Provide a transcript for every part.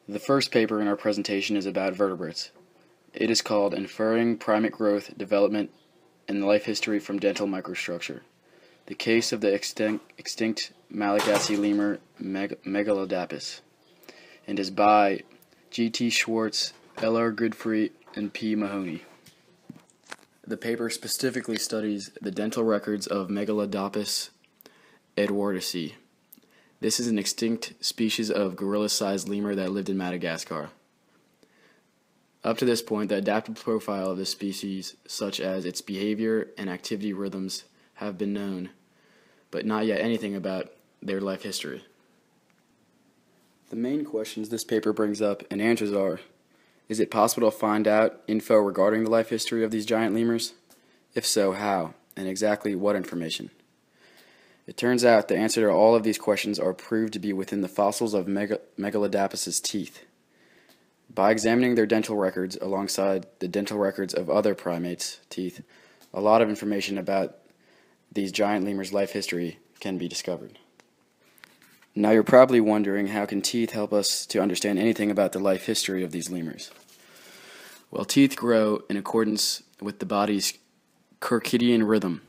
The first paper in our presentation is about vertebrates. It is called Inferring Primate Growth, Development, and Life History from Dental Microstructure. The Case of the Extinct Malagasy Lemur Megaladapis, and is by G.T. Schwartz, L.R. Godfrey, and P. Mahoney. The paper specifically studies the dental records of Megaladapis edwardiaci. This is an extinct species of gorilla-sized lemur that lived in Madagascar. Up to this point, the adaptive profile of this species, such as its behavior and activity rhythms, have been known, but not yet anything about their life history. The main questions this paper brings up and answers are: is it possible to find out info regarding the life history of these giant lemurs? If so, how, and exactly what information? It turns out the answer to all of these questions are proved to be within the fossils of Megaladapis's teeth. By examining their dental records alongside the dental records of other primates' teeth, a lot of information about these giant lemurs' life history can be discovered. Now you're probably wondering, how can teeth help us to understand anything about the life history of these lemurs? Well, teeth grow in accordance with the body's circadian rhythm.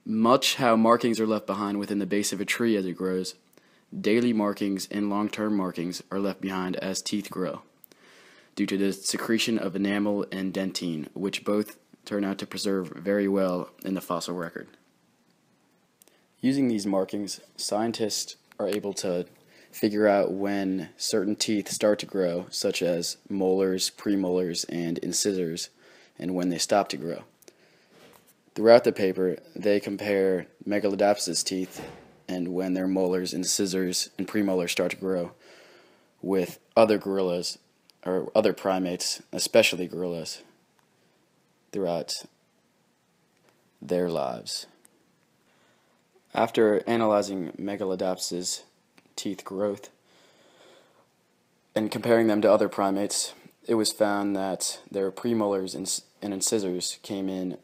Much how markings are left behind within the base of a tree as it grows, daily markings and long-term markings are left behind as teeth grow, due to the secretion of enamel and dentine, which both turn out to preserve very well in the fossil record. Using these markings, scientists are able to figure out when certain teeth start to grow, such as molars, premolars, and incisors, and when they stop to grow. Throughout the paper, they compare Megaladapis's teeth and when their molars, incisors, and premolars start to grow with other gorillas or other primates, especially gorillas, throughout their lives. After analyzing Megaladapis's teeth growth and comparing them to other primates, it was found that their premolars and incisors came in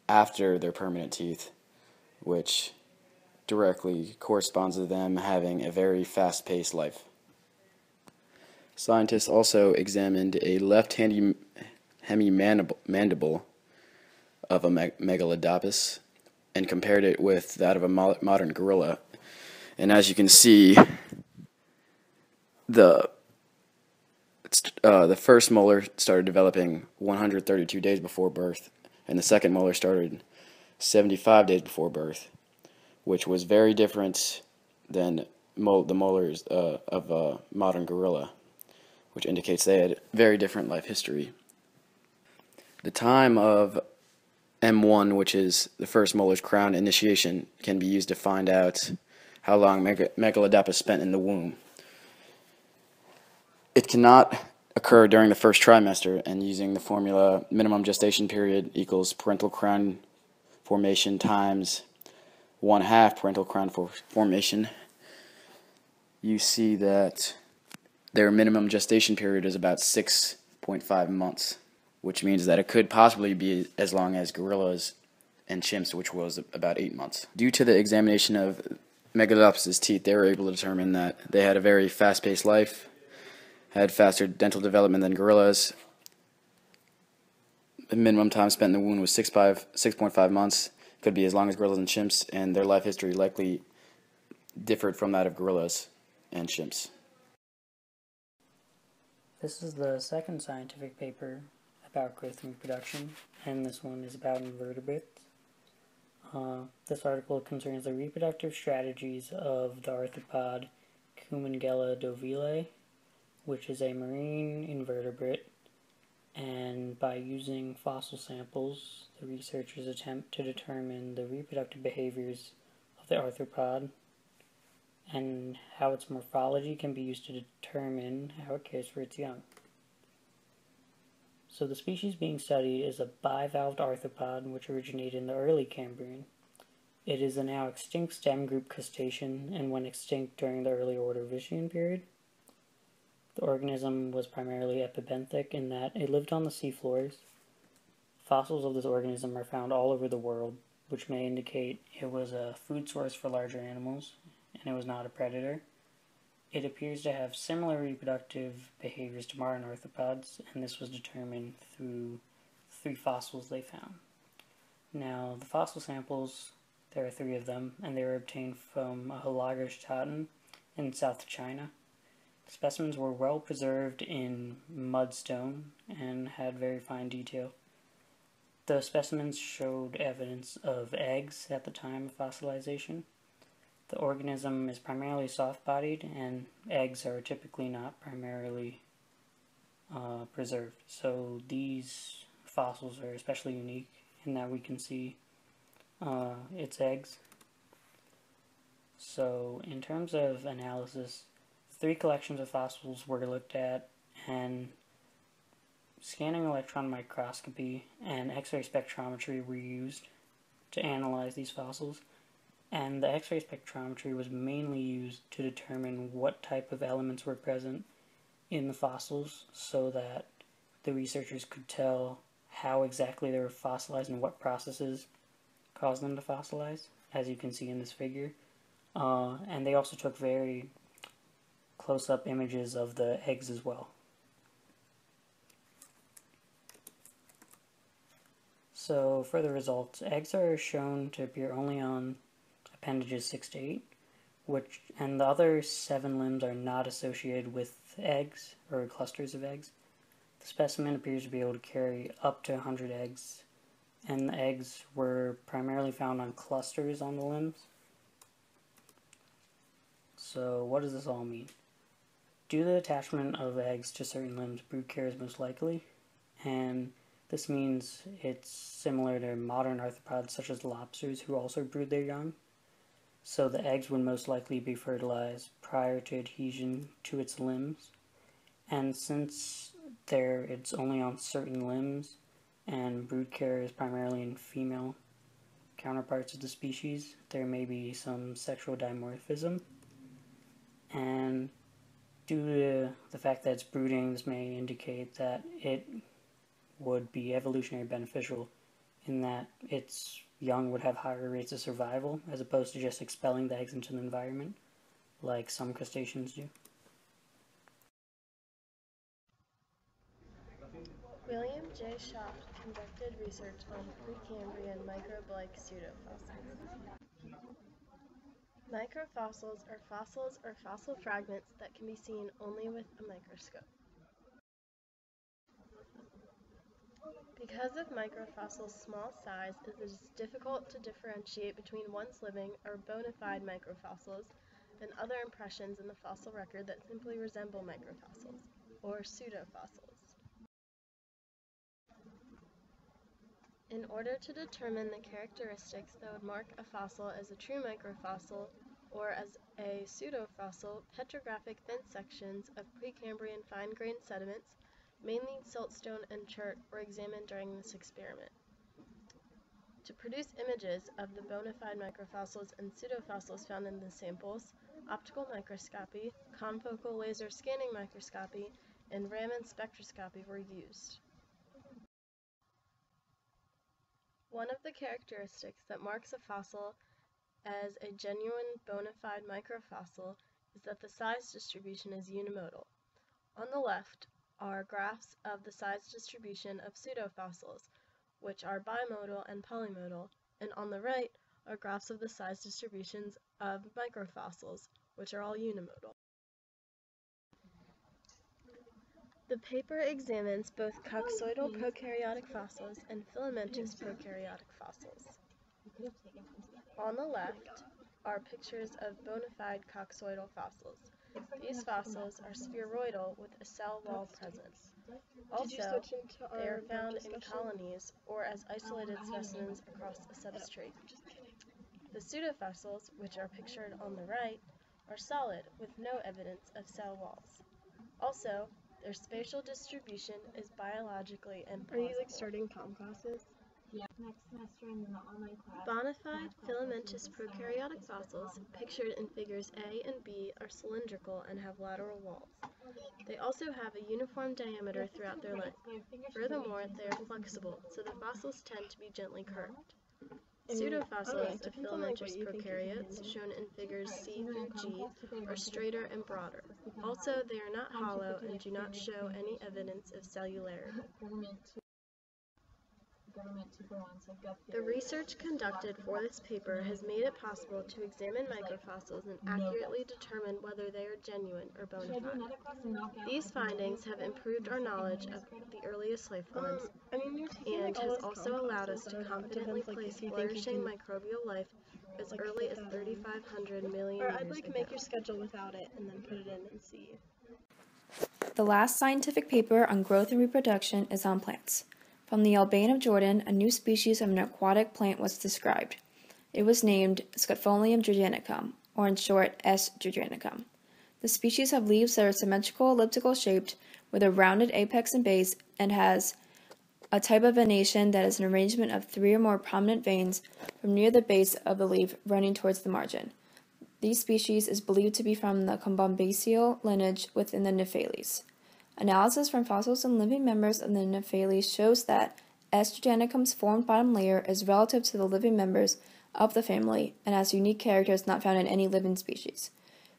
after their permanent teeth, which directly corresponds to them having a very fast-paced life. Scientists also examined a left-handed hemimandible of a Megaladapis and compared it with that of a modern gorilla. And as you can see, the first molar started developing 132 days before birth, and the second molar started 75 days before birth, which was very different than the molars of a modern gorilla, which indicates they had very different life history. The time of M1, which is the first molar's crown initiation, can be used to find out how long Megaladapis spent in the womb. It cannot occur during the first trimester, and using the formula minimum gestation period equals parental crown formation times 1/2 parental crown formation, you see that their minimum gestation period is about 6.5 months, which means that it could possibly be as long as gorillas and chimps, which was about 8 months. Due to the examination of Megaladapis's teeth, they were able to determine that they had a very fast-paced life, had faster dental development than gorillas. The minimum time spent in the womb was 6.5 months. Could be as long as gorillas and chimps, and their life history likely differed from that of gorillas and chimps. This is the second scientific paper about growth and reproduction, and this one is about invertebrates. This article concerns the reproductive strategies of the arthropod Kunmingella douvillei, which is a marine invertebrate, and by using fossil samples, the researchers attempt to determine the reproductive behaviors of the arthropod and how its morphology can be used to determine how it cares for its young. So the species being studied is a bivalved arthropod which originated in the early Cambrian. It is a now extinct stem group crustacean and went extinct during the early Ordovician period. The organism was primarily epibenthic in that it lived on the seafloors. Fossils of this organism are found all over the world, which may indicate it was a food source for larger animals, and it was not a predator. it appears to have similar reproductive behaviors to modern arthropods, and this was determined through 3 fossils they found. Now, the fossil samples, there are 3 of them, and they were obtained from Lagerstatte in South China. The specimens were well preserved in mudstone and had very fine detail. The specimens showed evidence of eggs at the time of fossilization. The organism is primarily soft-bodied, and eggs are typically not primarily preserved. So these fossils are especially unique in that we can see its eggs. So in terms of analysis, 3 collections of fossils were looked at, and scanning electron microscopy and X-ray spectrometry were used to analyze these fossils. And the X-ray spectrometry was mainly used to determine what type of elements were present in the fossils so that the researchers could tell how exactly they were fossilized and what processes caused them to fossilize, as you can see in this figure. And they also took very close-up images of the eggs as well. So for the results, eggs are shown to appear only on appendages 6 to 8, and the other 7 limbs are not associated with eggs or clusters of eggs. The specimen appears to be able to carry up to 100 eggs, and the eggs were primarily found on clusters on the limbs. So what does this all mean? Due to the attachment of eggs to certain limbs, brood care is most likely, and this means it's similar to modern arthropods such as lobsters who also brood their young. So the eggs would most likely be fertilized prior to adhesion to its limbs. And since it's only on certain limbs, and brood care is primarily in female counterparts of the species, there may be some sexual dimorphism. And due to the fact that it's brooding, this may indicate that it would be evolutionary beneficial in that its young would have higher rates of survival as opposed to just expelling the eggs into the environment like some crustaceans do. William J. Schopf conducted research on Precambrian microbe-like pseudofossils. Microfossils are fossils or fossil fragments that can be seen only with a microscope. Because of microfossils' small size, it is difficult to differentiate between once living or bona fide microfossils and other impressions in the fossil record that simply resemble microfossils, or pseudofossils. In order to determine the characteristics that would mark a fossil as a true microfossil or as a pseudofossil, petrographic thin sections of Precambrian fine-grained sediments, mainly siltstone and chert, were examined during this experiment. To produce images of the bona fide microfossils and pseudofossils found in the samples, optical microscopy, confocal laser scanning microscopy, and Raman spectroscopy were used. One of the characteristics that marks a fossil as a genuine bona fide microfossil is that the size distribution is unimodal. On the left are graphs of the size distribution of pseudofossils, which are bimodal and polymodal, and on the right are graphs of the size distributions of microfossils, which are all unimodal. The paper examines both coxoidal prokaryotic fossils and filamentous prokaryotic fossils. On the left are pictures of bona fide coxoidal fossils. These fossils are spheroidal with a cell wall present. Also, they are found in colonies or as isolated specimens across a substrate. The pseudofossils, which are pictured on the right, are solid with no evidence of cell walls. Also, their spatial distribution is biologically implausible. Are you starting comm classes? Yeah, next semester in the online class. Bona fide filamentous prokaryotic fossils, pictured in figures A and B, are cylindrical and have lateral walls. They also have a uniform diameter throughout their length. Furthermore, they are flexible, so the fossils tend to be gently curved. Pseudofossils of filamentous prokaryotes, shown in figures C through G, are straighter and broader. Also, they are not hollow and do not show any evidence of cellularity. The research conducted for this paper has made it possible to examine microfossils and accurately determine whether they are genuine or bona fide. These findings have improved our knowledge of the earliest life forms and has also allowed us to confidently place flourishing microbial life as early as 3,500 million years ago. I'd like make your schedule without it and then put it in and see. The last scientific paper on growth and reproduction is on plants. From the Albane of Jordan, a new species of an aquatic plant was described. It was named Scutifolium Jordanicum, or in short, S. Jordanicum. The species have leaves that are symmetrical, elliptical shaped, with a rounded apex and base, and has a type of venation that is an arrangement of 3 or more prominent veins from near the base of the leaf running towards the margin. These species is believed to be from the Cabomacae lineage within the Nephales. Analysis from fossils and living members of the Nephales shows that S. jordanicum's formed bottom layer is relative to the living members of the family and has unique characters not found in any living species.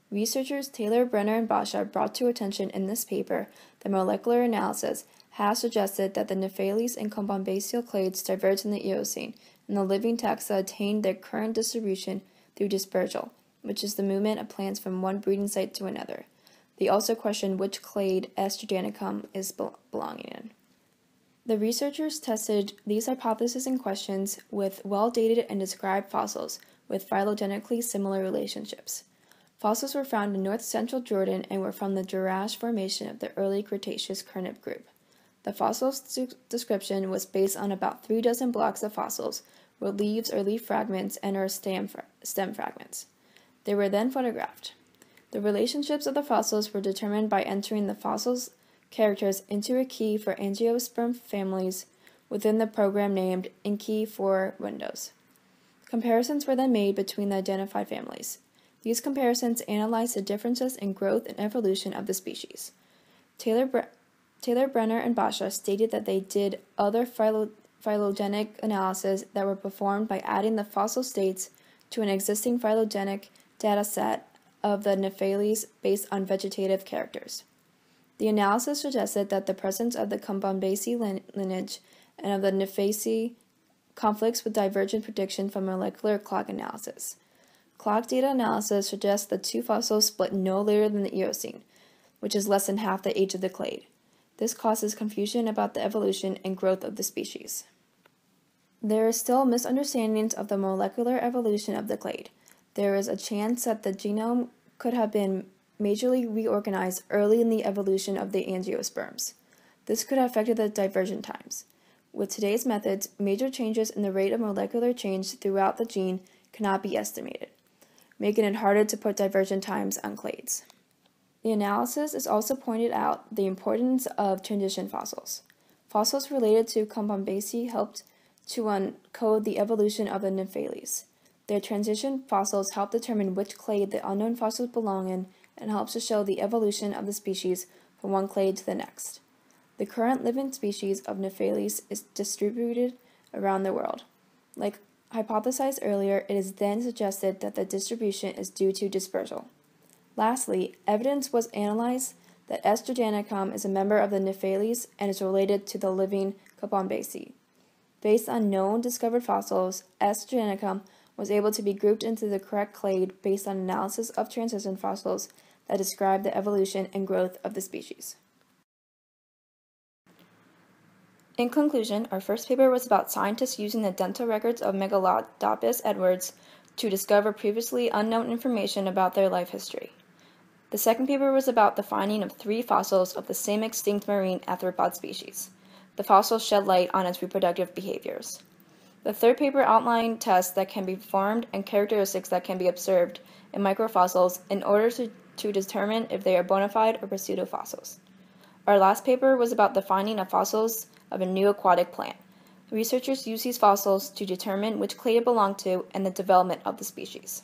Researchers Taylor, Brenner, and Basha brought to attention in this paper that molecular analysis has suggested that the Nephales and Cabomacae clades diverged in the Eocene, and the living taxa attained their current distribution through dispersal, which is the movement of plants from one breeding site to another. They also questioned which clade S. jordanicum is belonging in. The researchers tested these hypotheses and questions with well-dated and described fossils with phylogenetically similar relationships. Fossils were found in north-central Jordan and were from the Jurassic formation of the early Cretaceous Carnip group. The fossil's description was based on about 3 dozen blocks of fossils with leaves or leaf fragments and or stem fragments. They were then photographed. The relationships of the fossils were determined by entering the fossil's characters into a key for angiosperm families within the program named InKey for Windows. Comparisons were then made between the identified families. These comparisons analyzed the differences in growth and evolution of the species. Taylor, Brenner, and Basha stated that they did other phylogenetic analyses that were performed by adding the fossil states to an existing phylogenetic data set of the Nephales based on vegetative characters. The analysis suggested that the presence of the Cabomacae lineage and of the Nephales conflicts with divergent prediction from molecular clock analysis. Clock data analysis suggests the 2 fossils split no later than the Eocene, which is less than half the age of the clade. This causes confusion about the evolution and growth of the species. There is still misunderstandings of the molecular evolution of the clade. There is a chance that the genome could have been majorly reorganized early in the evolution of the angiosperms. This could have affected the divergent times. With today's methods, major changes in the rate of molecular change throughout the gene cannot be estimated, making it harder to put divergent times on clades. The analysis is also pointed out the importance of transition fossils. Fossils related to Cabomacae helped to uncode the evolution of the Nephales. Their transition fossils help determine which clade the unknown fossils belong in and helps to show the evolution of the species from one clade to the next. The current living species of Nephales is distributed around the world. Like hypothesized earlier, it is then suggested that the distribution is due to dispersal. Lastly, evidence was analyzed that S. jordanicum is a member of the Nephales and is related to the living Cabomacae. Based on known discovered fossils, S. jordanicum was able to be grouped into the correct clade based on analysis of transition fossils that describe the evolution and growth of the species. In conclusion, our first paper was about scientists using the dental records of Megaladapis edwards to discover previously unknown information about their life history. The second paper was about the finding of 3 fossils of the same extinct marine arthropod species. The fossils shed light on its reproductive behaviors. The third paper outlined tests that can be performed and characteristics that can be observed in microfossils in order to determine if they are bona fide or pseudofossils. Our last paper was about the finding of fossils of a new aquatic plant. Researchers use these fossils to determine which clade it belonged to and the development of the species.